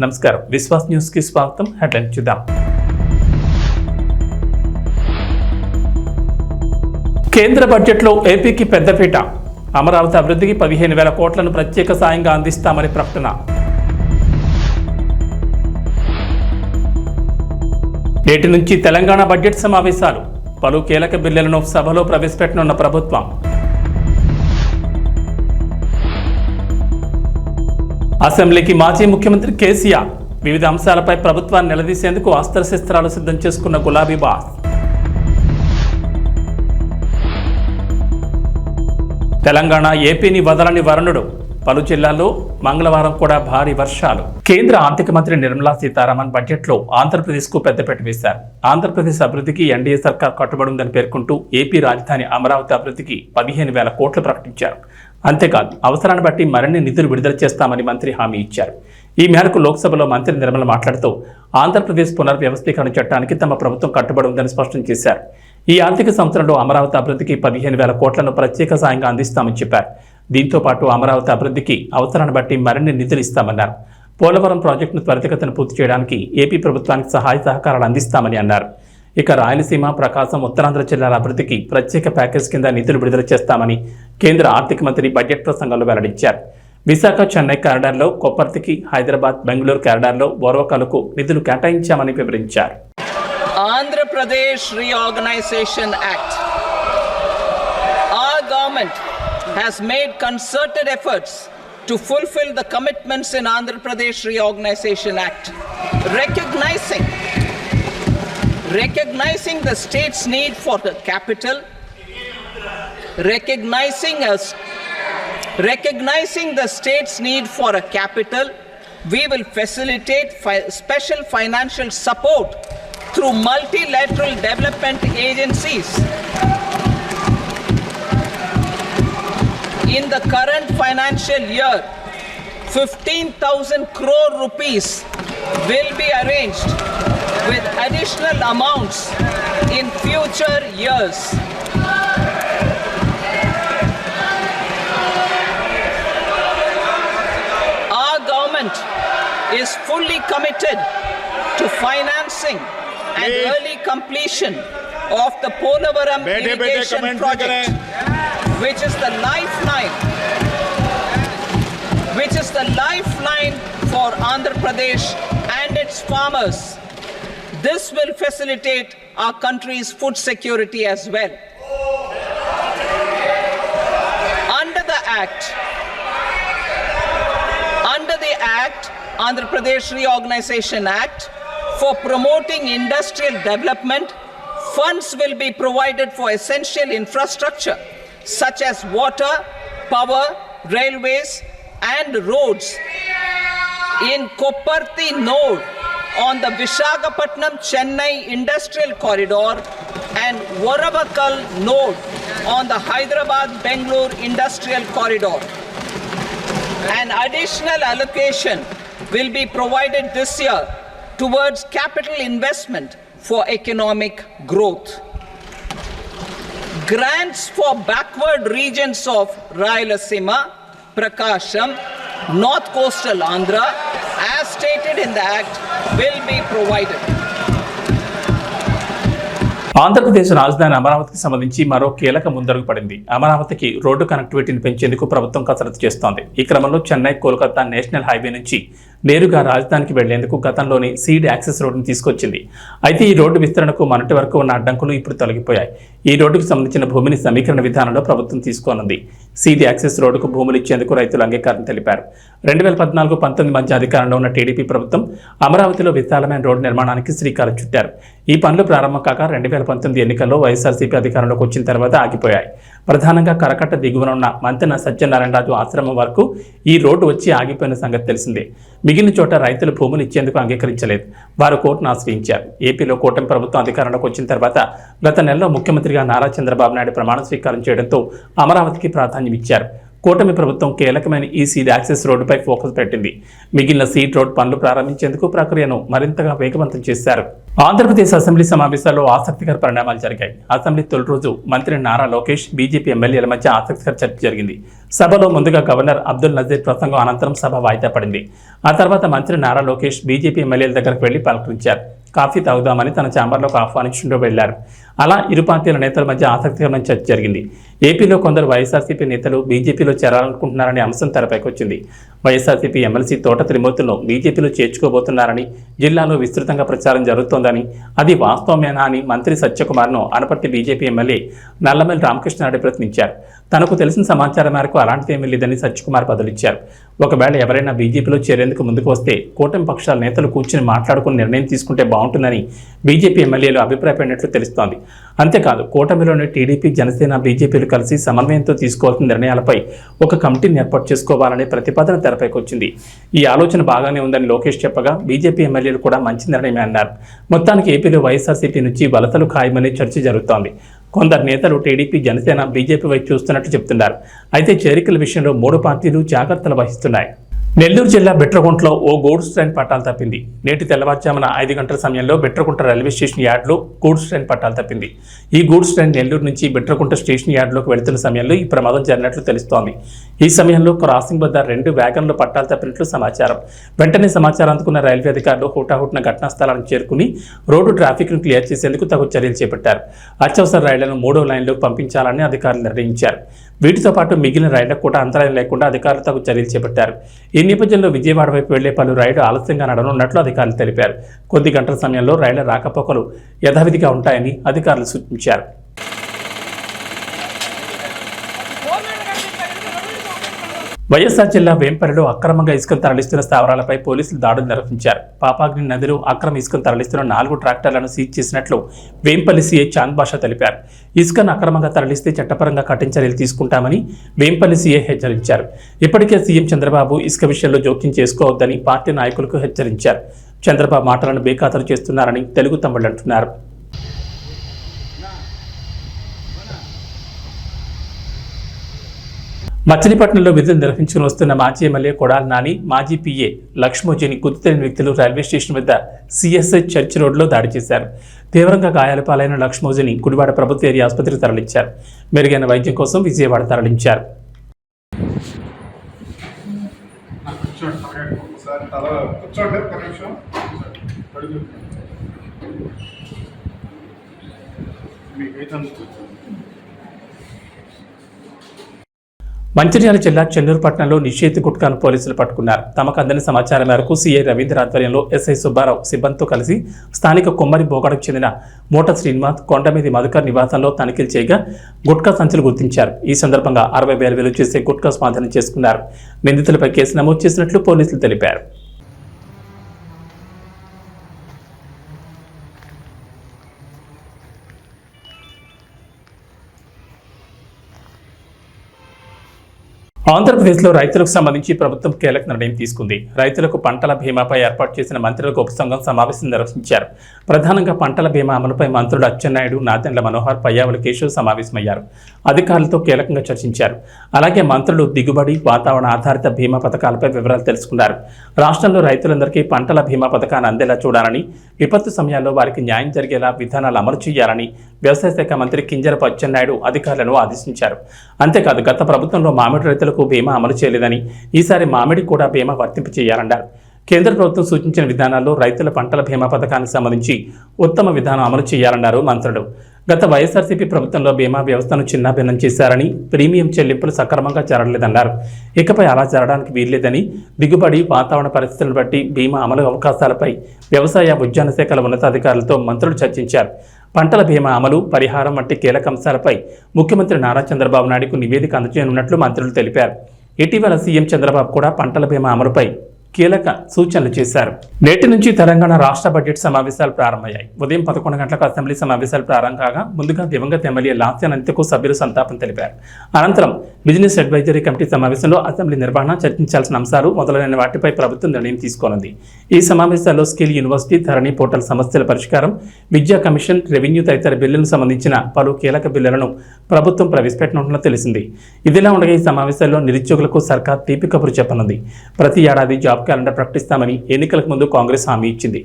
నమస్కారం విశ్వాస్ న్యూస్ కి స్వాగతం. హెడ్లైన్ చూద్దాం. కేంద్ర బడ్జెట్లో ఏపీకి పెద్దపీట. అమరావతి అభివృద్ధికి 15,000 కోట్లను ప్రత్యేక సాయంగా అందిస్తామని ప్రకటన. నేటి నుంచి తెలంగాణ బడ్జెట్ సమావేశాలు. పలు కీలక బిల్లులను సభలో ప్రవేశపెట్టనున్న ప్రభుత్వం. అసెంబ్లీకి మాజీ ముఖ్యమంత్రి కేసీఆర్. వివిధ అంశాలపై ప్రభుత్వాన్ని నిలదీసేందుకు అస్త్రశస్త్రాలు సిద్ధం చేసుకున్న గులాబీ బాస్. తెలంగాణ ఏపీని వదలని వరుణుడు. పలు జిల్లాల్లో మంగళవారం కూడా భారీ వర్షాలు. కేంద్ర ఆర్థిక మంత్రి నిర్మలా సీతారామన్ బడ్జెట్లో ఆంధ్రప్రదేశ్కు పెద్దపీట వేశారు. ఆంధ్రప్రదేశ్ అభివృద్ధికి ఎన్డీఏ సర్కార్ కట్టుబడి ఉందని పేర్కొంటూ ఏపీ రాజధాని అమరావతి అభివృద్ధికి 15,000 కోట్లు ప్రకటించారు. అంతేకాదు అవసరాన్ని బట్టి మరిన్ని నిధులు విడుదల చేస్తామని మంత్రి హామీ ఇచ్చారు. ఈ మేరకు లోక్సభలో మంత్రి నిర్మల మాట్లాడుతూ ఆంధ్రప్రదేశ్ పునర్వ్యవస్థీకరణ చట్టానికి తమ ప్రభుత్వం కట్టుబడి ఉందని స్పష్టం చేశారు. ఈ ఆర్థిక సంవత్సరంలో అమరావతి అభివృద్ధికి 15,000 కోట్లను ప్రత్యేక సాయంగా అందిస్తామని చెప్పారు. దీంతో పాటు అమరావతి అభివృద్ధికి అవసరాన్ని బట్టి మరిన్ని నిధులు ఇస్తామన్నారు. పోలవరం ప్రాజెక్టును త్వరితగతిన పూర్తి చేయడానికి ఏపీ ప్రభుత్వానికి సహాయ సహకారాలు అందిస్తామని అన్నారు. ఇక రాయలసీమ, ప్రకాశం, ఉత్తరాంధ్ర జిల్లాల అభివృద్ధికి ప్రత్యేక ప్యాకేజ్ కింద నిధులు విడుదల చేస్తామని కేంద్ర ఆర్థిక మంత్రి బడ్జెట్ ప్రసంగంలో వెల్లడించారు. విశాఖ, చెన్నై కారిడార్లో, కొప్పర్తికి, హైదరాబాద్, బెంగళూరు కారిడార్లో ఓర్వకలకు నిధులు కేటాయించామని వివరించారు. Pradesh Reorganization Act. Our government has made concerted efforts to fulfill the commitments in Andhra Pradesh Reorganization Act, recognizing the state's need for the capital, recognizing the state's need for a capital. We will facilitate special financial support through multilateral development agencies. In the current financial year, 15,000 crore rupees will be arranged with additional amounts in future years. Our government is fully committed to financing and early completion of the Polavaram irrigation project, which is the lifeline for Andhra Pradesh and its farmers. This will facilitate our country's food security as well. Under the Act, Andhra Pradesh Reorganization Act, for promoting industrial development, funds will be provided for essential infrastructure such as water, power, railways and roads. In Kopparthi node on the Visakhapatnam-Chennai industrial corridor and Varavakal node on the Hyderabad-Bengaluru industrial corridor. An additional allocation will be provided this year towards capital investment for economic growth. Grants for backward regions of Rayalaseema, Prakasham, North Coastal Andhra, as stated in the Act, will be provided. Andhra Pradesh రాజధాని అమరావతికి సంబంధించి మరో కీలక ముందడుగు పడింది. అమరావతికి road కనెక్టివిటీని పెంచేందుకు ప్రభుత్వం కసరత్తు చేస్తోంది. ఈ క్రమంలో చెన్నై, కోల్కతా నేషనల్ హైవే నుంచి నేరుగా రాజధానికి వెళ్లేందుకు గతంలోని సీడ్ యాక్సెస్ రోడ్డును తీసుకొచ్చింది. అయితే ఈ రోడ్డు విస్తరణకు మొన్నటి వరకు ఉన్న అడ్డంకులు ఇప్పుడు తొలగిపోయాయి. ఈ రోడ్డుకు సంబంధించిన భూమిని సమీకరణ విధానంలో ప్రభుత్వం తీసుకోనుంది. సీడ్ యాక్సెస్ రోడ్డుకు భూములు ఇచ్చేందుకు రైతులు అంగీకారం తెలిపారు. 2014-19 మధ్య అధికారంలో ఉన్న టీడీపీ ప్రభుత్వం అమరావతిలో విశాలమైన రోడ్డు నిర్మాణానికి శ్రీకారం చుట్టారు. ఈ పనులు ప్రారంభం కాక 2019 ఎన్నికల్లో వైఎస్ఆర్సీపీ అధికారంలోకి వచ్చిన తర్వాత ఆగిపోయాయి. ప్రధానంగా కరకట్ట దిగువన ఉన్న మంతెన సత్యనారాయణరాజు ఆశ్రమం వరకు ఈ రోడ్డు వచ్చి ఆగిపోయిన సంగతి తెలిసిందే. మిగిలిన చోట రైతులు భూములు ఇచ్చేందుకు అంగీకరించలేదు. వారు కోర్టును ఆశ్రయించారు. ఏపీలో కూటమి ప్రభుత్వం అధికారంలోకి వచ్చిన తర్వాత గత నెలలో ముఖ్యమంత్రిగా నారా చంద్రబాబు నాయుడు ప్రమాణ స్వీకారం చేయడంతో అమరావతికి ప్రాధాన్యం ఇచ్చారు. కూటమి ప్రభుత్వం కీలకమైన ఈ సీడ్ యాక్సెస్ రోడ్డుపై ఫోకస్ పెట్టింది. మిగిలిన సీడ్ రోడ్ పనులు ప్రారంభించేందుకు ప్రక్రియను మరింతగా వేగవంతం చేశారు. ఆంధ్రప్రదేశ్ అసెంబ్లీ సమావేశాల్లో ఆసక్తికర పరిణామాలు జరిగాయి. అసెంబ్లీ తొలి రోజు మంత్రి నారా లోకేష్, బీజేపీ ఎమ్మెల్యేల మధ్య ఆసక్తికర చర్చ జరిగింది. సభలో ముందుగా గవర్నర్ అబ్దుల్ నజీర్ ప్రసంగం అనంతరం సభ వాయిదా పడింది. ఆ తర్వాత మంత్రి నారా లోకేష్ బీజేపీ ఎమ్మెల్యేల దగ్గరకు వెళ్లి పలకరించారు. కాఫీ తాగుదామని తన ఛాంబర్లోకి ఆహ్వానించుకుంటూ వెళ్లారు. అలా ఇరు పార్టీల నేతల మధ్య ఆసక్తికరమైన చర్చ జరిగింది. ఏపీలో కొందరు వైఎస్ఆర్సీపీ నేతలు బీజేపీలో చేరాలనుకుంటున్నారనే అంశం తెరపైకి వచ్చింది. వైఎస్ఆర్సీపీ ఎమ్మెల్సీ తోట త్రిమూర్తులను బీజేపీలో చేర్చుకోబోతున్నారని, జిల్లాలో విస్తృతంగా ప్రచారం జరుగుతోందని, అది వాస్తవమేనా అని మంత్రి సత్యకుమార్ను అనపర్తి బీజేపీ ఎమ్మెల్యే నల్లమల్లి రామకృష్ణారెడ్డి ప్రశ్నించారు. తనకు తెలిసిన సమాచారం మేరకు అలాంటిదేమీ లేదని సత్యకుమార్ బదులిచ్చారు. ఒకవేళ ఎవరైనా బీజేపీలో చేరేందుకు ముందుకు వస్తే కూటమి పక్షాల నేతలు కూర్చుని మాట్లాడుకుని నిర్ణయం తీసుకుంటే బాగుంటుందని బీజేపీ ఎమ్మెల్యేలు అభిప్రాయపడినట్లు తెలుస్తోంది. అంతేకాదు కూటమిలోని టీడీపీ, జనసేన, బీజేపీలు కలిసి సమన్వయంతో తీసుకోవాల్సిన నిర్ణయాలపై ఒక కమిటీని ఏర్పాటు చేసుకోవాలనే ప్రతిపాదన తెరపైకి వచ్చింది. ఈ ఆలోచన బాగానే ఉందని లోకేష్ చెప్పగా బీజేపీ ఎమ్మెల్యేలు కూడా మంచి నిర్ణయమే అన్నారు. మొత్తానికి ఏపీలో వైఎస్ఆర్సీపీ నుంచి వలసలు ఖాయమనే చర్చ జరుగుతోంది. కొందరు నేతలు టీడీపీ, జనసేన, బీజేపీ వైపు చూస్తున్నట్టు చెబుతున్నారు. అయితే చేరికల విషయంలో మూడు పార్టీలు జాగ్రత్తలు వహిస్తున్నాయి. నెల్లూరు జిల్లా బిట్రగుంటలో ఓ గూడ్స్ ట్రైన్ పట్టాలు తప్పింది. నేటి తెల్లవారుజామున 5 గంటల సమయంలో బిట్రగుంట రైల్వే స్టేషన్ యార్డ్లో గూడ్స్ ట్రైన్ పట్టాలు తప్పింది. ఈ గూడ్స్ ట్రైన్ నెల్లూరు నుంచి బిట్రగుంట స్టేషన్ యార్డ్లోకి వెళుతున్న సమయంలో ఈ ప్రమాదం జరిగినట్లు తెలుస్తోంది. ఈ సమయంలో క్రాసింగ్ వద్ద 2 వ్యాగన్లు పట్టాలు తప్పినట్లు సమాచారం. వెంటనే సమాచారం అందుకున్న రైల్వే అధికారులు హుటాహుటిన ఘటనా స్థలానికి చేరుకుని రోడ్డు ట్రాఫిక్ను క్లియర్ చేసేందుకు తగు చర్యలు చేపట్టారు. అత్యవసర రైళ్లను 3వ లైన్లోకి పంపించాలని అధికారులు నిర్ణయించారు. వీటితో పాటు మిగిలిన రైళ్లకు కూడా అంతరాయం లేకుండా అధికారులు తగు చర్యలు చేపట్టారు. ఈ నేపథ్యంలో విజయవాడ వైపు వెళ్లే పలు రైళ్లు ఆలస్యంగా నడనున్నట్లు అధికారులు తెలిపారు. కొద్ది గంటల సమయంలో రైళ్ల రాకపోకలు యథావిధిగా ఉంటాయని అధికారులు సూచించారు. వైఎస్ఆర్ జిల్లా వేంపల్లిలో అక్రమంగా ఇసుకను తరలిస్తున్న స్థావరాలపై పోలీసులు దాడులు నిర్వహించారు. పాపాగ్ని నదిలో అక్రమ ఇసుకను తరలిస్తున్న 4 ట్రాక్టర్లను సీజ్ చేసినట్లు వేంపల్లి సీఐ చాంద్ బాషా తెలిపారు. ఇసుకను అక్రమంగా తరలిస్తే చట్టపరంగా కఠిన చర్యలు తీసుకుంటామని వేంపల్లి సీఐ హెచ్చరించారు. ఇప్పటికే సీఎం చంద్రబాబు ఇసుక విషయంలో జోక్యం చేసుకోవద్దని పార్టీ నాయకులకు హెచ్చరించారు. చంద్రబాబు మాటలను బేఖాతరు చేస్తున్నారని తెలుగు తమ్ముళ్లు అంటున్నారు. మచిలీపట్నంలో విధులు నిర్వహించుకుని వస్తున్న మాజీ ఎమ్మెల్యే కొడాలి నాని, మాజీ పీఏ లక్ష్మోజీని గుర్తు తెలియని వ్యక్తులు రైల్వే స్టేషన్ వద్ద సిఎస్ఐ చర్చ్ రోడ్లో దాడి చేశారు. తీవ్రంగా గాయాల పాలైన లక్ష్మోజీని గుడివాడ ప్రభుత్వ ఏరియా ఆసుపత్రికి తరలించారు. మెరుగైన వైద్యం కోసం విజయవాడ తరలించారు. మంచిర్యాల జిల్లా చెన్నూరు పట్టణంలో నిషేధ గుట్కాను పోలీసులు పట్టుకున్నారు. తమకు అందని సమాచారం మేరకు సీఐ రవీంద్ర ఆధ్వర్యంలో ఎస్ఐ సుబ్బారావు సిబ్బందితో కలిసి స్థానిక కొమ్మరి బోగడకు చెందిన మోట శ్రీనివాస్, కొండమీది మధుకర్ నివాసంలో తనిఖీలు చేయగా గుట్కా సంచులు గుర్తించారు. ఈ సందర్భంగా 60,000 విలువ చేసే గుట్కా స్వాధీనం చేసుకున్నారు. నిందితులపై కేసు నమోదు చేసినట్లు పోలీసులు తెలిపారు. ఆంధ్రప్రదేశ్లో రైతులకు సంబంధించి ప్రభుత్వం కీలక నిర్ణయం తీసుకుంది. రైతులకు పంటల బీమాపై ఏర్పాటు చేసిన మంత్రులకు ఉపసంఘం సమావేశం నిర్వహించారు. ప్రధానంగా పంటల బీమా అమలుపై మంత్రులు అచ్చెన్నాయుడు, నాదెండ్ల మనోహర్, పయ్యావుల కేశవ్ సమావేశమయ్యారు. అధికారులతో కీలకంగా చర్చించారు. అలాగే మంత్రులు దిగుబడి, వాతావరణ ఆధారిత బీమా పథకాలపై వివరాలు తెలుసుకున్నారు. రాష్ట్రంలో రైతులందరికీ పంటల బీమా పథకాన్ని అందేలా చూడాలని, విపత్తు సమయాల్లో వారికి న్యాయం జరిగేలా విధానాలు అమలు చేయాలని వ్యవసాయ శాఖ మంత్రి కింజరపు అచ్చెన్నాయుడు అధికారులను ఆదేశించారు. అంతేకాదు గత ప్రభుత్వంలో మామిడి రైతులకు బీమా అమలు చేయలేదని, ఈసారి మామిడి కూడా బీమా వర్తింపు చేయాలన్నారు. కేంద్ర ప్రభుత్వం సూచించిన విధానాల్లో రైతుల పంటల బీమా పథకానికి సంబంధించి ఉత్తమ విధానం అమలు చేయాలన్నారు మంత్రులు. గత వైఎస్ఆర్సీపీ ప్రభుత్వంలో బీమా వ్యవస్థను చిన్నాభిన్నం చేశారని, ప్రీమియం చెల్లింపులు సక్రమంగా జరగలేదన్నారు. ఇకపై అలా జరగడానికి వీల్లేదని, దిగుబడి, వాతావరణ పరిస్థితులను బట్టి బీమా అమలు అవకాశాలపై వ్యవసాయ, ఉద్యాన శాఖల ఉన్నతాధికారులతో మంత్రులు చర్చించారు. పంటల బీమా అమలు, పరిహారం వంటి కీలక అంశాలపై ముఖ్యమంత్రి నారా చంద్రబాబు నాయుడుకు నివేదిక అందజేయనున్నట్లు మంత్రులు తెలిపారు. ఇటీవల సీఎం చంద్రబాబు కూడా పంటల బీమా అమలుపై కీలక సూచనలు చేశారు. నేటి నుంచి తెలంగాణ రాష్ట్ర బడ్జెట్ సమావేశాలు ప్రారంభమయ్యాయి. ఉదయం 11 గంటలకు అసెంబ్లీ సమావేశాలు ప్రారంభం కాగా ముందుగా దివంగత ఎమ్మెల్యే లాస్య అనంతకు సభ్యులు సంతాపం తెలిపారు. అనంతరం బిజినెస్ అడ్వైజరీ కమిటీ సమావేశంలో అసెంబ్లీ నిర్వహణ, చర్చించాల్సిన అంశాలు మొదలైన వాటిపై ప్రభుత్వం నిర్ణయం తీసుకోనుంది. ఈ సమావేశాల్లో స్కిల్ యూనివర్సిటీ, ధరణి పోర్టల్ సమస్యల పరిష్కారం, విద్యా కమిషన్, రెవెన్యూ తదితర బిల్లులకు సంబంధించిన పలు కీలక బిల్లులను ప్రభుత్వం ప్రవేశపెట్టనున్నట్లు తెలిసింది. ఇదిలా ఉండగా ఈ సమావేశాల్లో నిరుద్యోగులకు సర్కార్ తీపి కబురు చెప్పనుంది. ప్రతి ఏడాది జాబ్ క్యాలెండర్ ప్రకటిస్తామని ఎన్నికలకు ముందు కాంగ్రెస్ హామీ ఇచ్చింది.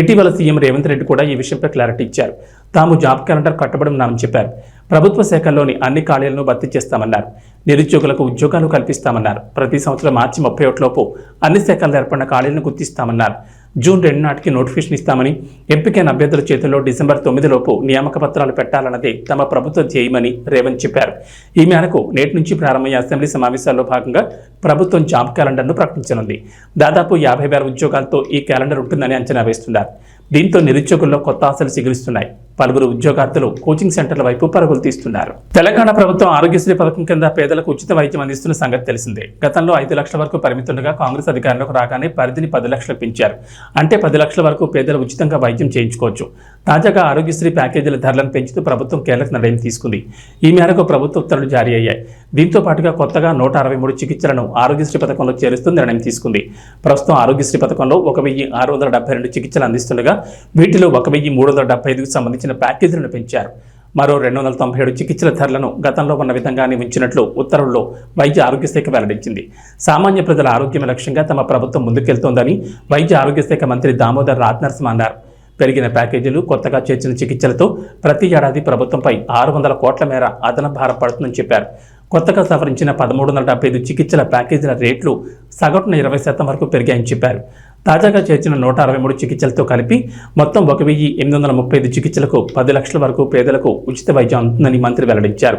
ఇటీవల సీఎం రేవంత్ రెడ్డి కూడా ఈ విషయంపై క్లారిటీ ఇచ్చారు. తాము జాబ్ క్యాలెండర్ కట్టుబడి ఉన్నామని చెప్పారు. ప్రభుత్వ శాఖల్లోని అన్ని ఖాళీలను భర్తీ చేస్తామన్నారు. నిరుద్యోగులకు ఉద్యోగాలు కల్పిస్తామన్నారు. ప్రతి సంవత్సరం మార్చి 31 లోపు అన్ని శాఖల్లో ఏర్పడిన ఖాళీలను గుర్తిస్తామన్నారు. జూన్ 2 నాటికి నోటిఫికేషన్ ఇస్తామని, ఎంపికైన అభ్యర్థుల చేతుల్లో డిసెంబర్ 9 లోపు నియామక పత్రాలు పెట్టాలన్నదే తమ ప్రభుత్వ ధ్యేయమని రేవంత్ చెప్పారు. ఈ మేరకు నేటి నుంచి ప్రారంభమయ్యే అసెంబ్లీ సమావేశాల్లో భాగంగా ప్రభుత్వం జాబ్ క్యాలెండర్ను ప్రకటించనుంది. దాదాపు 50,000 ఉద్యోగాలతో ఈ క్యాలెండర్ ఉంటుందని అంచనా వేస్తున్నారు. దీంతో నిరుద్యోగుల్లో కొత్త ఆశలు సిగురిస్తున్నాయి. పలువురు ఉద్యోగార్థులు కోచింగ్ సెంటర్ల వైపు పరుగులు తీస్తున్నారు. తెలంగాణ ప్రభుత్వం ఆరోగ్యశ్రీ పథకం కింద పేదలకు ఉచిత వైద్యం అందిస్తున్న సంగతి తెలిసిందే. గతంలో 5 లక్షల వరకు పరిమితుండగా కాంగ్రెస్ అధికారంలోకి రాగానే పరిధిని 10 లక్షలకు పెంచారు. అంటే 10 లక్షల వరకు పేదలు ఉచితంగా వైద్యం చేయించుకోవచ్చు. తాజాగా ఆరోగ్యశ్రీ ప్యాకేజీల ధరలను పెంచుతూ ప్రభుత్వం కీలక నిర్ణయం తీసుకుంది. ఈ మేరకు ప్రభుత్వ ఉత్తర్వులు జారీ అయ్యాయి. దీంతో పాటుగా కొత్తగా 163 చికిత్సలను ఆరోగ్యశ్రీ పథకంలో చేరుస్తూ నిర్ణయం తీసుకుంది. ప్రస్తుతం ఆరోగ్యశ్రీ పథకంలో 1,672 చికిత్సలు అందిస్తుండగా వీటిలో 1,375కు సంబంధించిన ప్యాకేజీలను పెంచారు. మరో 297 చికిత్సల ధరలను గతంలో ఉన్న విధంగానే ఉంచినట్లు ఉత్తర్వుల్లో వైద్య ఆరోగ్య శాఖ వెల్లడించింది. సామాన్య ప్రజల ఆరోగ్యమే లక్ష్యంగా తమ ప్రభుత్వం ముందుకెళ్తోందని వైద్య ఆరోగ్య శాఖ మంత్రి దామోదర్ రాజనరసింహ అన్నారు. పెరిగిన ప్యాకేజీలు, కొత్తగా చేర్చిన చికిత్సలతో ప్రతి ఏడాది ప్రభుత్వంపై 600 కోట్ల మేర అదనపు భారం పడుతుందని చెప్పారు. కొత్తగా సవరించిన 1375 చికిత్సల ప్యాకేజీల రేట్లు సగటున 20% వరకు పెరిగాయని చెప్పారు. తాజాగా చేర్చిన 163 చికిత్సలతో కలిపి మొత్తం 1,835 చికిత్సలకు 10 లక్షల వరకు పేదలకు ఉచిత వైద్యం అందుతుందని మంత్రి వెల్లడించారు.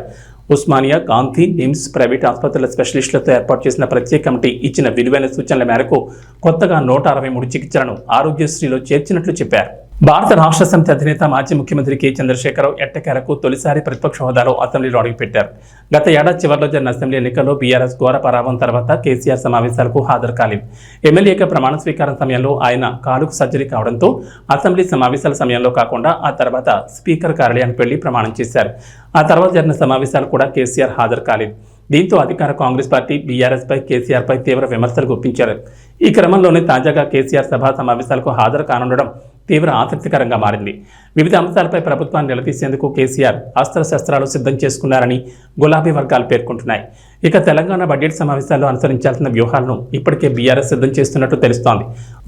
ఉస్మానియా, గాంధీ, నిమ్స్, ప్రైవేట్ ఆసుపత్రుల స్పెషలిస్టులతో ఏర్పాటు చేసిన ప్రత్యేక కమిటీ ఇచ్చిన విలువైన సూచనల మేరకు కొత్తగా 163 చికిత్సలను ఆరోగ్యశ్రీలో చేర్చినట్లు చెప్పారు. భారత రాష్ట్ర సమితి అధినేత మాజీ ముఖ్యమంత్రి కె చంద్రశేఖరరావు ఎట్టకేలకు తొలిసారి ప్రతిపక్ష హోదాలో అసెంబ్లీలో అడుగుపెట్టారు. గత ఏడాది చివరిలో జరిగిన అసెంబ్లీ ఎన్నికల్లో బీఆర్ఎస్ ఘోర పరాభవం తర్వాత కేసీఆర్ సమావేశాలకు హాజరు కాలేదు. ఎమ్మెల్యేగా ప్రమాణ స్వీకారం సమయంలో ఆయన కాలుకు సర్జరీ కావడంతో అసెంబ్లీ సమావేశాల సమయంలో కాకుండా ఆ తర్వాత స్పీకర్ కార్యాలయానికి వెళ్లి ప్రమాణం చేశారు. ఆ తర్వాత జరిగిన సమావేశాలు కూడా కేసీఆర్ హాజరు కాలేదు. దీంతో అధికార కాంగ్రెస్ పార్టీ బీఆర్ఎస్పై కేసీఆర్పై తీవ్ర విమర్శలు గుప్పించారు. ఈ క్రమంలోనే తాజాగా కేసీఆర్ సభా సమావేశాలకు హాజరు కానుండడం తీవ్ర ఆసక్తికరంగా మారింది. వివిధ అంశాలపై ప్రభుత్వాన్ని నిలదీసేందుకు కేసీఆర్ అస్త్రశస్త్రాలు సిద్ధం చేసుకున్నారని గులాబీ వర్గాలు పేర్కొంటున్నాయి. ఇక తెలంగాణ బడ్జెట్ సమావేశాల్లో అనుసరించాల్సిన వ్యూహాలను ఇప్పటికే బీఆర్ఎస్ సిద్ధం చేస్తున్నట్టు తెలుస్తోంది.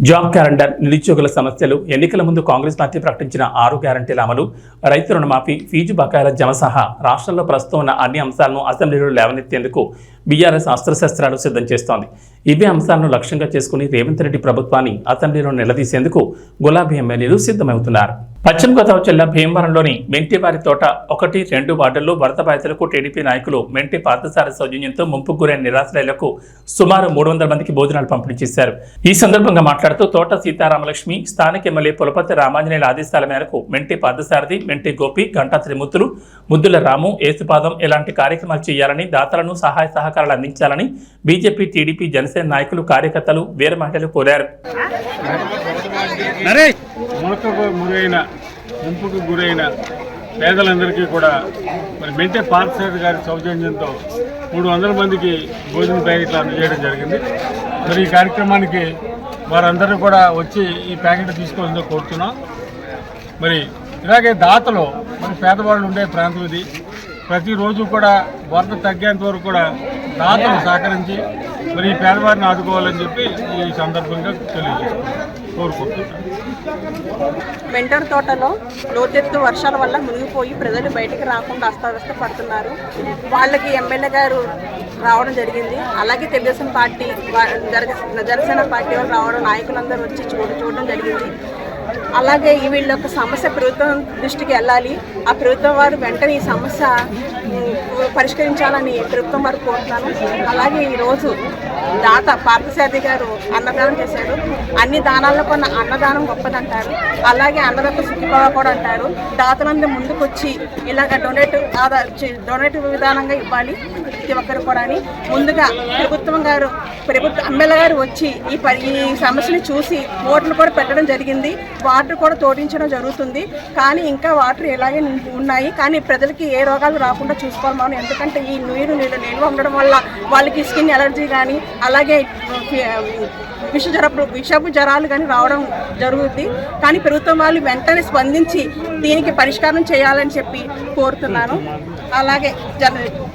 జాబ్ క్యాలెండర్, నిరుద్యోగుల సమస్యలు, ఎన్నికల ముందు కాంగ్రెస్ పార్టీ ప్రకటించిన 6 గ్యారంటీల అమలు, రైతు రుణమాఫీ, ఫీజు బకాయిల జమ సహా రాష్ట్రంలో ప్రస్తుతం ఉన్న అన్ని అంశాలను అసెంబ్లీలో లేవనెత్తేందుకు బీఆర్ఎస్ అస్త్రశస్త్రాలు సిద్ధం చేస్తోంది. ఇవే అంశాలను లక్ష్యంగా చేసుకుని రేవంత్ రెడ్డి ప్రభుత్వాన్ని అసెంబ్లీలో నిలదీసేందుకు గులాబీ ఎమ్మెల్యేలు సిద్ధమవుతున్నారు. పశ్చిమ గోదావరి జిల్లా భీమవరంలోని మెంటివారి తోట 1, 2 వార్డుల్లో వరద బాధితులకు టీడీపీ నాయకులు మెంటి పార్థసారథి సౌజన్యంతో ముంపుకు గురైన నిరాశ్రయులకు సుమారు 300 మందికి భోజనాలు పంపిణీ చేశారు. ఈ సందర్భంగా మాట్లాడుతూ తోట సీతారామలక్ష్మి, స్థానిక ఎమ్మెల్యే పులపతి రామాంజనేయుల ఆదేశాల మేరకు మెంటి పార్థసారథి, మెంటి గోపి, గంటా త్రిమూర్తులు, ముద్దుల రాము, ఏసుపాదం ఇలాంటి కార్యక్రమాలు చేయాలని, దాతలను సహాయ సహకారాలు అందించాలని బీజేపీ, టీడీపీ, జనసేన నాయకులు, కార్యకర్తలు, వీర మహిళలు కోరారు. ముంపుకు గురైన పేదలందరికీ కూడా మరి మెంటే పార్థసారథి గారి సౌజన్యంతో 300 మందికి భోజన ప్యాకెట్లు అందజేయడం జరిగింది. మరి ఈ కార్యక్రమానికి వారందరూ కూడా వచ్చి ఈ ప్యాకెట్ తీసుకోవాలని కోరుతున్నాం. మరి ఇలాగే దాతలు మరి పేదవాళ్ళు ఉండే ప్రాంతం ఇది. ప్రతిరోజు కూడా వరద తగ్గేంత వరకు కూడా దాతలు సహకరించి మరి ఈ పేదవారిని ఆదుకోవాలని చెప్పి ఈ సందర్భంగా కోరుకుంటున్నాను. మెంటర్ తోటలో లోతెత్తు వర్షాల వల్ల మునిగిపోయి ప్రజలు బయటికి రాకుండా అస్తవ్యస్త పడుతున్నారు. వాళ్ళకి ఎమ్మెల్యే గారు రావడం జరిగింది. అలాగే తెలుగుదేశం పార్టీ, జనసేన పార్టీ వాళ్ళు రావడం, నాయకులందరూ వచ్చి చూడడం జరిగింది. అలాగే వీళ్ళ యొక్క సమస్య ప్రభుత్వం దృష్టికి వెళ్ళాలి. ఆ ప్రభుత్వం వారు వెంటనే ఈ సమస్య పరిష్కరించాలని ప్రభుత్వం వారు కోరుతున్నాను. అలాగే ఈరోజు దాత పార్థసారథి గారు అన్నదానం చేశారు. అన్ని దానాల్లో కొన్న అన్నదానం గొప్పదంటారు. అలాగే అన్నదాత సుఖీభావ కూడా అంటారు. దాతలందరూ ముందుకు వచ్చి ఇలాగ డొనేట్ విధానంగా ఇవ్వాలి. ప్రతి ఒక్కరు కూడా ముందుగా ఎమ్మెల్యే గారు వచ్చి ఈ సమస్యని చూసి మోటార్లు కూడా పెట్టడం జరిగింది, వాటర్ కూడా తోడించడం జరుగుతుంది. కానీ ఇంకా వాటర్ ఇలాగే ఉన్నాయి. కానీ ప్రజలకి ఏ రోగాలు రాకుండా చూసుకోవాలి మనం. ఎందుకంటే ఈ నీరు నిల్వ ఉండడం వల్ల వాళ్ళకి స్కిన్ ఎలర్జీ కానీ అలాగే విషపు జ్వరాలు కానీ రావడం జరుగుతుంది. కానీ ప్రభుత్వం వాళ్ళు వెంటనే స్పందించి దీనికి పరిష్కారం చేయాలని చెప్పి కోరుతున్నాను. అలాగే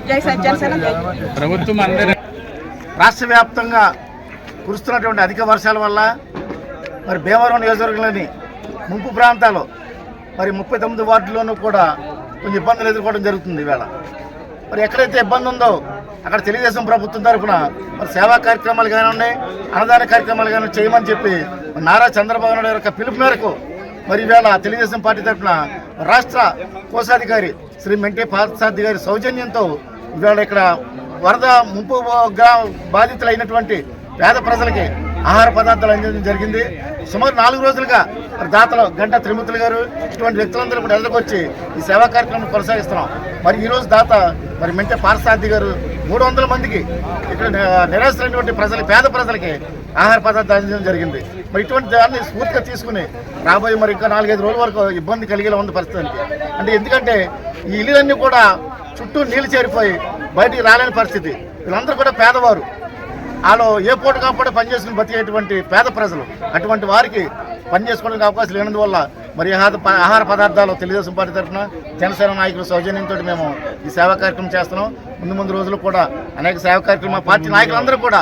జనసేన ప్రభుత్వం రాష్ట్ర వ్యాప్తంగా కురుస్తున్నటువంటి అధిక వర్షాల వల్ల మరి భీమవరం నియోజకవర్గంలోని ముంపు ప్రాంతాలు మరి 39 వార్డుల్లోనూ కూడా కొంచెం ఇబ్బందులు ఎదుర్కోవడం జరుగుతుంది. ఈవేళ మరి ఎక్కడైతే ఇబ్బంది ఉందో అక్కడ తెలుగుదేశం ప్రభుత్వం తరఫున మరి సేవా కార్యక్రమాలు కానివ్వండి, అన్నదాన కార్యక్రమాలు కానీ చేయమని చెప్పి నారా చంద్రబాబు నాయుడు యొక్క పిలుపు మేరకు మరి ఈవేళ తెలుగుదేశం పార్టీ తరఫున రాష్ట్ర కోశాధికారి శ్రీ మెంటే పార్థసారథి గారి సౌజన్యంతో ఈవేళ ఇక్కడ వరద ముంపు బాధితులైనటువంటి పేద ప్రజలకి ఆహార పదార్థాలు అందించడం జరిగింది. సుమారు 4 రోజులుగా మరి దాతలు గంటా త్రిమూర్తులు గారు ఇటువంటి వ్యక్తులందరూ కూడా ఎదుర్కొచ్చి ఈ సేవా కార్యక్రమం కొనసాగిస్తున్నాం. మరి ఈరోజు దాత మరి మెంటే పార్థసారథి గారు 300 మందికి ఇక్కడ నిరాశ్రైనటువంటి ప్రజలకి పేద ప్రజలకి ఆహార పదార్థాలు అందించడం జరిగింది. మరి ఇటువంటి దాన్ని స్ఫూర్తిగా తీసుకుని రాబోయే మరి ఇంకా 4-5 రోజుల వరకు ఇబ్బంది కలిగేలా ఉంది పరిస్థితి. అంటే ఎందుకంటే ఈ ఇల్లులన్నీ కూడా చుట్టూ నీళ్లు చేరిపోయి బయటికి రాలేని పరిస్థితి. వీళ్ళందరూ కూడా పేదవారు, వాళ్ళు ఏ పూట కాకపోతే పనిచేసుకుని బతికేటువంటి పేద ప్రజలు. అటువంటి వారికి పనిచేసుకోవడానికి అవకాశం లేనందువల్ల మరి ఆహార పదార్థాలు తెలుగుదేశం పార్టీ తరఫున జనసేన నాయకుల సౌజన్యంతో మేము ఈ సేవా కార్యక్రమం చేస్తున్నాం. ముందు రోజులు కూడా అనేక సేవా కార్యక్రమం పార్టీ నాయకులందరూ కూడా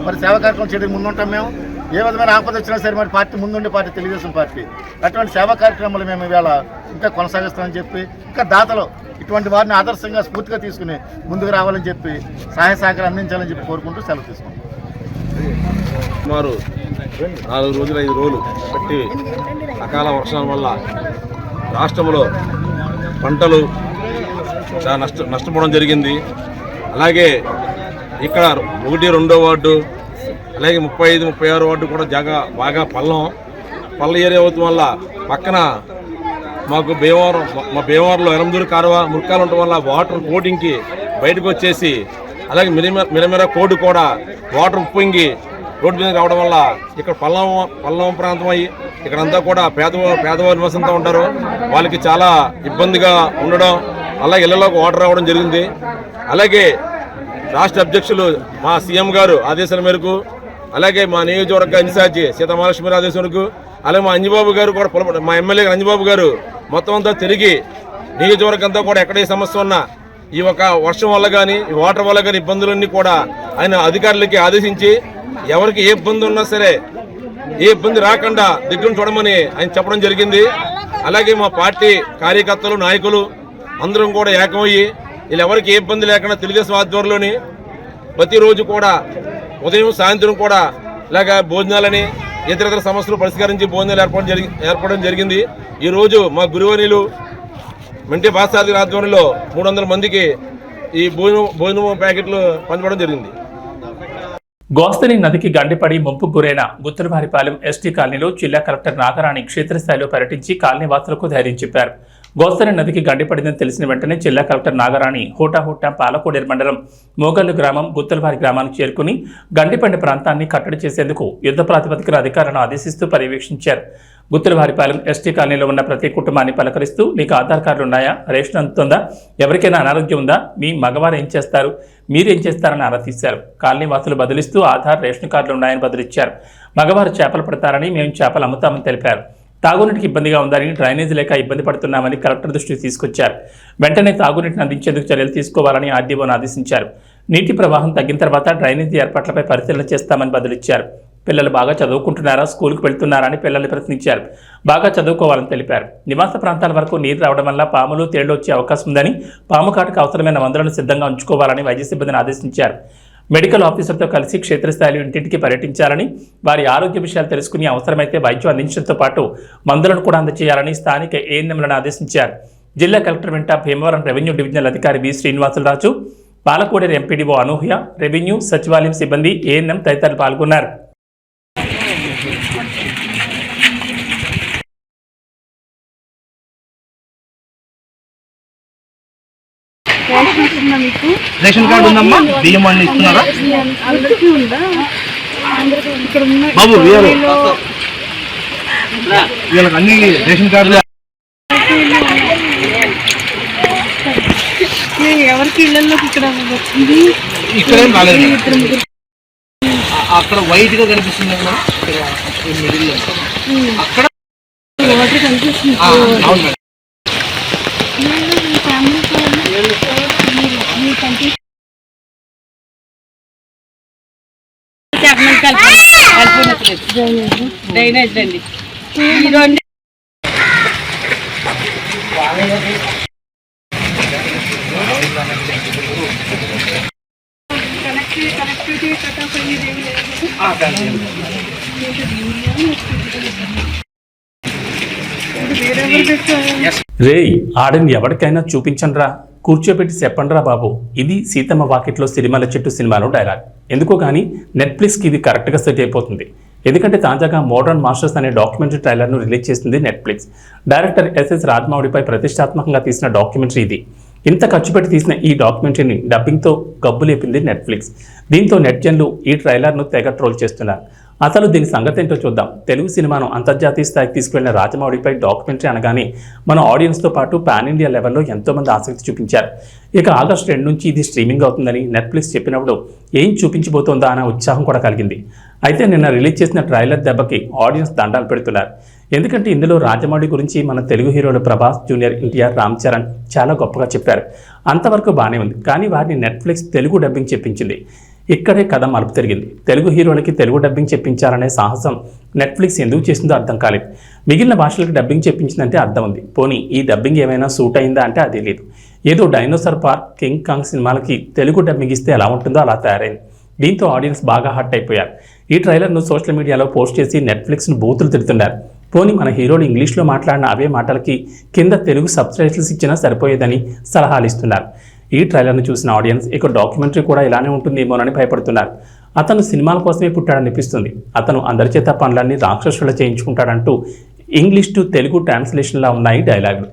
మరి సేవా కార్యక్రమం చేయడానికి ముందుంటాం. మేము ఏ విధమైన ఆపద వచ్చినా సరే మరి పార్టీ ముందుండే పార్టీ తెలుగుదేశం పార్టీ. అటువంటి సేవా కార్యక్రమాలు మేము ఇవాళ ఇంకా కొనసాగిస్తామని చెప్పి ఇంకా దాతలు ఇటువంటి వారిని ఆదర్శంగా స్ఫూర్తిగా తీసుకుని ముందుకు రావాలని చెప్పి సహాయ సహకారం అందించాలని చెప్పి కోరుకుంటూ సెలవు తీసుకుంటాం. సుమారు 4 రోజులు 5 రోజులు బట్టి అకాల వర్షాల వల్ల రాష్ట్రంలో పంటలు చాలా నష్టపోవడం జరిగింది. అలాగే ఇక్కడ 1, 2 వార్డు అలాగే 35, 36 వార్డు కూడా బాగా పల్ల ఏరియా అవుతాం వల్ల పక్కన మాకు మా భీమవరంలో ఎనమదూరు కాలువ మురికాలు ఉండటం వల్ల వాటర్ కోటింగ్కి బయటకు వచ్చేసి అలాగే మిరమిర కోడు కూడా వాటర్ ఉప్పొంగి రోడ్డు మీద రావడం వల్ల ఇక్కడ పల్లం ప్రాంతం అయ్యి ఇక్కడంతా కూడా పేదవారు నివసంతో ఉంటారు. వాళ్ళకి చాలా ఇబ్బందిగా ఉండడం అలాగే ఇళ్లలోకి వాటర్ రావడం జరిగింది. అలాగే రాష్ట్ర అధ్యక్షులు మా సీఎం గారు ఆదేశాల మేరకు అలాగే మా నియోజకవర్గ ఇన్ఛార్జి సీతామహాలక్ష్మి ఆదేశం మేరకు అలాగే మా అంజిబాబు గారు కూడా మా ఎమ్మెల్యే అంజిబాబు గారు మొత్తం అంతా తిరిగి నియోజకవర్గం అంతా కూడా ఎక్కడ ఏ సమస్య ఉన్నా ఈ ఒక వర్షం వల్ల కానీ ఈ వాటర్ వల్ల కానీ ఇబ్బందులన్నీ కూడా ఆయన అధికారులకి ఆదేశించి ఎవరికి ఏ ఇబ్బంది ఉన్నా సరే ఏ ఇబ్బంది రాకుండా దగ్గర చూడమని ఆయన చెప్పడం జరిగింది. అలాగే మా పార్టీ కార్యకర్తలు నాయకులు అందరం కూడా ఏకమయ్యి వీళ్ళు ఎవరికి ఏ ఇబ్బంది లేకుండా తెలుగుదేశం ఆధ్వర్యంలోని ప్రతిరోజు కూడా ఉదయం సాయంత్రం కూడా ఇలాగ భోజనాలని ఇతర సమస్యలు పరిష్కరించి భోజనాలు ఏర్పడడం జరిగింది. ఈరోజు మా గురువనీయులు మెంటే పార్థసారథి ఆధ్వర్యంలో 300 మందికి ఈ భోజనం ప్యాకెట్లు పంచడం జరిగింది. గోస్తని నదికి గండిపడి ముంపు గురైన గుత్తలవారిపాలెం ఎస్టీ కాలనీలో జిల్లా కలెక్టర్ నాగరాణి క్షేత్రస్థాయిలో పర్యటించి కాలనీ వాసులకు ధైర్యం చెప్పారు. గోస్తని నదికి గండిపడిందని తెలిసిన వెంటనే జిల్లా కలెక్టర్ నాగరాణి హోటాహోటా పాలకోడేరు మండలం మోగల్లు గ్రామం గుత్తలవారి గ్రామానికి చేరుకుని గండిపడిన ప్రాంతాన్ని కట్టడి చేసేందుకు యుద్ధ ప్రాతిపదికన అధికారులను ఆదేశిస్తూ పర్యవేక్షించారు. గుత్తలవారిపాలెం ఎస్టీ కాలనీలో ఉన్న ప్రతి కుటుంబాన్ని పలకరిస్తూ మీకు ఆధార్ కార్డులు ఉన్నాయా, రేషన్ అందుతుందా, ఎవరికైనా అనారోగ్యం ఉందా, మీ మగవారు ఏం చేస్తారు, మీరేం చేస్తారని ఆరా తీశారు. కాలనీ వాసులు బదిలిస్తూ ఆధార్, రేషన్ కార్డులు ఉన్నాయని బదిలిచ్చారు. మగవారు చేపలు పడతారని, మేము చేపలు అమ్ముతామని తెలిపారు. తాగునీటికి ఇబ్బందిగా ఉందని, డ్రైనేజ్ లేక ఇబ్బంది పడుతున్నామని కలెక్టర్ దృష్టికి తీసుకొచ్చారు. వెంటనే తాగునీటిని అందించేందుకు చర్యలు తీసుకోవాలని ఆర్డీఓను ఆదేశించారు. నీటి ప్రవాహం తగ్గిన తర్వాత డ్రైనేజీ ఏర్పాట్లపై పరిశీలన చేస్తామని బదిలిచ్చారు. పిల్లలు బాగా చదువుకుంటున్నారా, స్కూల్కి వెళ్తున్నారా అని పిల్లల్ని ప్రశ్నించారు. బాగా చదువుకోవాలని తెలిపారు. నివాస ప్రాంతాల వరకు నీరు రావడం వల్ల పాములు, తేళ్లు వచ్చే అవకాశం ఉందని, పాము కాటుకు అవసరమైన మందులను సిద్ధంగా ఉంచుకోవాలని వైద్య సిబ్బందిని ఆదేశించారు. మెడికల్ ఆఫీసర్తో కలిసి క్షేత్రస్థాయిలో ఇంటింటికి పర్యటించాలని, వారి ఆరోగ్య విషయాలు తెలుసుకుని అవసరమైతే వైద్యం అందించడంతో పాటు మందులను కూడా అందజేయాలని స్థానిక ఏఎన్ఎంలను ఆదేశించారు. జిల్లా కలెక్టర్ వెంట భీమవరం రెవెన్యూ డివిజనల్ అధికారి వి శ్రీనివాసులరాజు, పాలకోడేరు ఎంపీడీఓ అనూహ్య, రెవెన్యూ, సచివాలయం సిబ్బంది, ఏఎన్ఎం తదితరులు పాల్గొన్నారు. రేషన్ కార్డు ఉందమ్మా, బియ్యం అన్ని ఇస్తున్నారా బాబు? వీళ్ళకి అన్ని రేషన్ కార్డులు ఎవరికి ఇళ్లలోకి ఇక్కడ వచ్చింది? ఇక్కడేం రాలేదు. అక్కడ వైట్ గా కనిపిస్తుంది కదా మిడిల్ అక్కడ వాటర్ కనిపిస్తుంది. అవును మేడం. డ్రైనేజ్ అండి ఈ రెండు కనెక్టివిటీ కట్ ఆఫ్ రేయ్ ఆడని ఎవరికైనా చూపించండ్రా, కూర్చోబెట్టి చెప్పండ్రా బాబు. ఇది సీతమ్మ వాకిట్లో సిరిమల చెట్టు సినిమాలో డైలాగ్. ఎందుకో కానీ నెట్ఫ్లిక్స్కి ఇది కరెక్ట్గా సెట్ అయిపోతుంది. ఎందుకంటే తాజాగా మోడర్న్ మాస్టర్స్ అనే డాక్యుమెంటరీ ట్రైలర్ను రిలీజ్ చేసింది నెట్ఫ్లిక్స్. డైరెక్టర్ ఎస్ఎస్ రాజమౌళిపై ప్రతిష్టాత్మకంగా తీసిన డాక్యుమెంటరీ ఇది. ఇంత ఖర్చు పెట్టి తీసిన ఈ డాక్యుమెంటరీని డబ్బింగ్తో గబ్బులేపింది నెట్ఫ్లిక్స్. దీంతో నెట్జన్లు ఈ ట్రైలర్ను తెగ ట్రోల్ చేస్తున్నారు. అసలు దీని సంగతి ఏంటో చూద్దాం. తెలుగు సినిమాను అంతర్జాతీయ స్థాయికి తీసుకెళ్లిన రాజమౌళిపై డాక్యుమెంటరీ అనగానే మన ఆడియన్స్తో పాటు పాన్ ఇండియా లెవెల్లో ఎంతోమంది ఆసక్తి చూపించారు. ఇక ఆగస్టు 2 నుంచి ఇది స్ట్రీమింగ్ అవుతుందని నెట్ఫ్లిక్స్ చెప్పినప్పుడు ఏం చూపించబోతోందా అనే ఉత్సాహం కూడా కలిగింది. అయితే నిన్న రిలీజ్ చేసిన ట్రైలర్ దెబ్బకి ఆడియన్స్ దండాలు పెడుతున్నారు. ఎందుకంటే ఇందులో రాజమౌళి గురించి మన తెలుగు హీరోలు ప్రభాస్, జూనియర్ ఎన్టీఆర్, రామ్ చరణ్ చాలా గొప్పగా చెప్పారు. అంతవరకు బాగానే ఉంది. కానీ వారిని నెట్ఫ్లిక్స్ తెలుగు డబ్బింగ్ చెప్పించింది. ఇక్కడే కథ మలుపు తిరిగింది. తెలుగు హీరోలకి తెలుగు డబ్బింగ్ చెప్పించాలనే సాహసం నెట్ఫ్లిక్స్ ఎందుకు చేసిందో అర్థం కాలేదు. మిగిలిన భాషలకు డబ్బింగ్ చెప్పించిందంటే అర్థం ఉంది. పోనీ ఈ డబ్బింగ్ ఏమైనా సూట్ అయిందా అంటే అది లేదు. ఏదో డైనోసార్ పార్క్, కింగ్ కాంగ్ సినిమాలకి తెలుగు డబ్బింగ్ ఇస్తే ఎలా ఉంటుందో అలా తయారైంది. దీంతో ఆడియన్స్ బాగా హర్ట్ అయిపోయారు. ఈ ట్రైలర్ను సోషల్ మీడియాలో పోస్ట్ చేసి నెట్ఫ్లిక్స్ను బూతులు తిడుతున్నారు. పోనీ మన హీరోలు ఇంగ్లీష్లో మాట్లాడిన అవే మాటలకి కింద తెలుగు సబ్టైటిల్స్ ఇచ్చినా సరిపోయేదని సలహాలు ఇస్తున్నారు. ఈ ట్రైలర్ను చూసిన ఆడియన్స్ ఇక డాక్యుమెంటరీ కూడా ఇలానే ఉంటుందేమోనని భయపడుతున్నారు. అతను సినిమాల కోసమే పుట్టాడనిపిస్తుంది. అతను అందరి చేత పనులన్నీ రాక్షసులా చేయించుకుంటాడంటూ ఇంగ్లీష్ టు తెలుగు ట్రాన్స్లేషన్లా ఉన్నాయి డైలాగులు.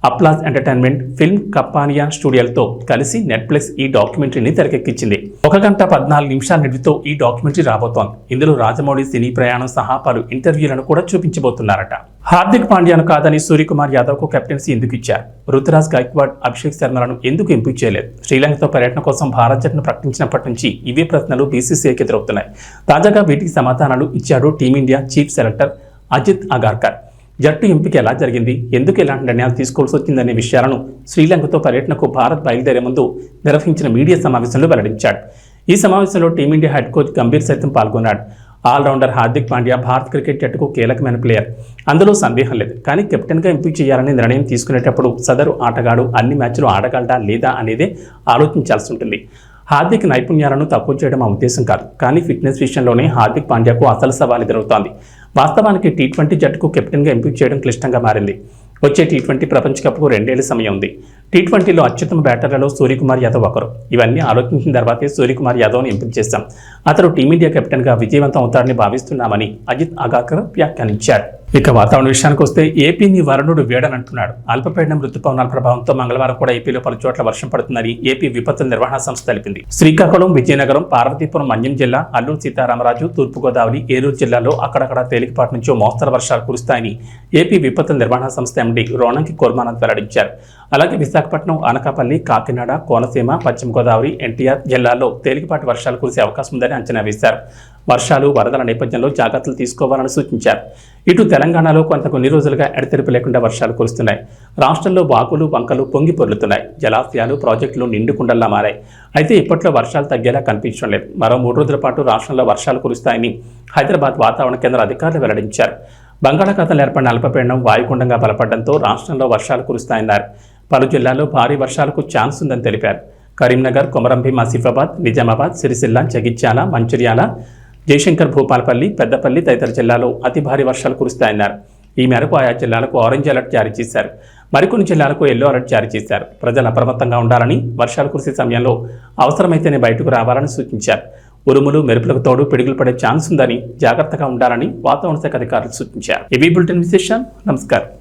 అప్లాజ్ ఎంటర్టైన్మెంట్, ఫిల్మ్ కప్పానియా స్టూడియోలతో కలిసి నెట్ఫ్లిక్స్ ఈ డాక్యుమెంటరీని తెరకెక్కించింది. 1 గంట 14 నిమిషాల నిడితో ఈ డాక్యుమెంటరీ రాబోతోంది. ఇందులో రాజమౌళి సినీ ప్రయాణం సహా పలు ఇంటర్వ్యూలను కూడా చూపించబోతున్నారట. హార్దిక్ పాండ్యాను కాదని సూర్యకుమార్ యాదవ్కు కెప్టెన్సీ ఎందుకు ఇచ్చారు? రుతురాజ్ గైక్వాడ్, అభిషేక్ శర్మలను ఎందుకు ఎంపిక చేయలేదు? శ్రీలంకతో పర్యటన కోసం భారత్ జట్టును ప్రకటించినప్పటి నుంచి ఇవే ప్రశ్నలు బీసీసీఐకి ఎదురవుతున్నాయి. తాజాగా వీటికి సమాధానాలు ఇచ్చాడు team India chief selector Ajit Agarkar. జట్టు ఎంపిక ఎలా జరిగింది, ఎందుకు ఎలాంటి నిర్ణయాలు తీసుకోవాల్సి వచ్చిందనే విషయాలను శ్రీలంకతో పర్యటనకు భారత్ బయలుదేరే ముందు నిర్వహించిన మీడియా సమావేశంలో వెల్లడించాడు. ఈ సమావేశంలో టీమిండియా హెడ్ కోచ్ గంభీర్ సైతం పాల్గొన్నాడు. ఆల్రౌండర్ హార్దిక్ పాండ్యా భారత్ క్రికెట్ జట్టుకు కీలకమైన ప్లేయర్, అందులో సందేహం లేదు. కానీ కెప్టెన్గా ఎంపిక చేయాలని నిర్ణయం తీసుకునేటప్పుడు సదరు ఆటగాడు అన్ని మ్యాచ్లు ఆడగలడా లేదా అనేదే ఆలోచించాల్సి ఉంటుంది. హార్దిక్ నైపుణ్యాలను తక్కువ చేయడం మా ఉద్దేశం కాదు. కానీ ఫిట్నెస్ విషయంలోనే హార్దిక్ పాండ్యాకు అసలు సవాల్ ఎదురవుతోంది. వాస్తవానికి టీ20 జట్టుకు కెప్టెన్గా ఎంపిక చేయడం క్లిష్టంగా మారింది. వచ్చే టీ20 ప్రపంచ కప్కు 2 ఏళ్ల సమయం ఉంది. టీ20లో అత్యుత్తమ బ్యాటర్లలో సూర్యకుమార్ యాదవ్ ఒకరు. ఇవన్నీ ఆలోచించిన తర్వాతే సూర్యకుమార్ యాదవ్ను ఎంపిక చేశాం. అతను టీమిండియా కెప్టెన్గా విజయవంతం అవుతారని భావిస్తున్నామని అజిత్ అగార్కర్ వ్యాఖ్యానించారు. ఇక వాతావరణ విషయానికి వస్తే ఏపీని వరుణుడు వేడనంటున్నాడు. అల్పపీడనం రుతుపవనాల ప్రభావంతో మంగళవారం కూడా ఏపీలో పలు చోట్ల వర్షం పడుతుందని ఏపీ విపత్తుల నిర్వహణ సంస్థ తెలిపింది. శ్రీకాకుళం, విజయనగరం, పార్వతీపురం, మన్యం జిల్లా, అల్లూరు సీతారామరాజు, తూర్పుగోదావరి, ఏలూరు జిల్లాలో అక్కడక్కడ తేలికపాటి నుంచి మోస్తరు వర్షాలు కురుస్తాయని ఏపీ విపత్తుల నిర్వహణ సంస్థ ఎండీ రోనంకి కోర్మానంద్ వెల్లడించారు. అలాగే విశాఖపట్నం, అనకాపల్లి, కాకినాడ, కోనసీమ, పశ్చిమ గోదావరి, ఎన్టీఆర్ జిల్లాల్లో తేలికపాటి వర్షాలు కురిసే అవకాశం ఉందని అంచనా వేశారు. వర్షాలు, వరదల నేపథ్యంలో జాగ్రత్తలు తీసుకోవాలని సూచించారు. ఇటు తెలంగాణలో కొన్ని రోజులుగా ఎడతెరిపి లేకుండా వర్షాలు కురుస్తున్నాయి. రాష్ట్రంలో వాగులు, వంకలు పొంగి పొర్లుతున్నాయి. జలాశయాలు, ప్రాజెక్టులు నిండుకుండల్లా మారాయి. అయితే ఇప్పట్లో వర్షాలు తగ్గేలా కనిపించడం లేదు. మరో 3 రోజుల పాటు రాష్ట్రంలో వర్షాలు కురుస్తాయని హైదరాబాద్ వాతావరణ కేంద్ర అధికారులు వెల్లడించారు. బంగాళాఖాతంలో ఏర్పడిన అల్పపీడనం వాయుగుండంగా బలపడడంతో రాష్ట్రంలో వర్షాలు కురుస్తాయన్నారు. పలు జిల్లాల్లో భారీ వర్షాలకు ఛాన్స్ ఉందని తెలిపారు. కరీంనగర్, కొమరంభీం, ఆసిఫాబాద్, నిజామాబాద్, సిరిసిల్ల, జగిత్యాల, మంచిర్యాల, జయశంకర్, భూపాలపల్లి, పెద్దపల్లి తదితర జిల్లాలో అతి భారీ వర్షాలు కురుస్తాయన్నారు. ఈ మేరకు ఆయా జిల్లాలకు ఆరెంజ్ అలర్ట్ జారీ చేశారు. మరికొన్ని జిల్లాలకు ఎల్లో అలర్ట్ జారీ చేశారు. ప్రజలు అప్రమత్తంగా ఉండాలని, వర్షాలు కురిసే సమయంలో అవసరమైతేనే బయటకు రావాలని సూచించారు. ఉరుములు, మెరుపులకు తోడు పిడుగులు పడే ఛాన్స్ ఉందని, జాగ్రత్తగా ఉండాలని వాతావరణ శాఖ అధికారులు సూచించారు. ఇవి బులెటిన్ విశేషాలు. నమస్కారం.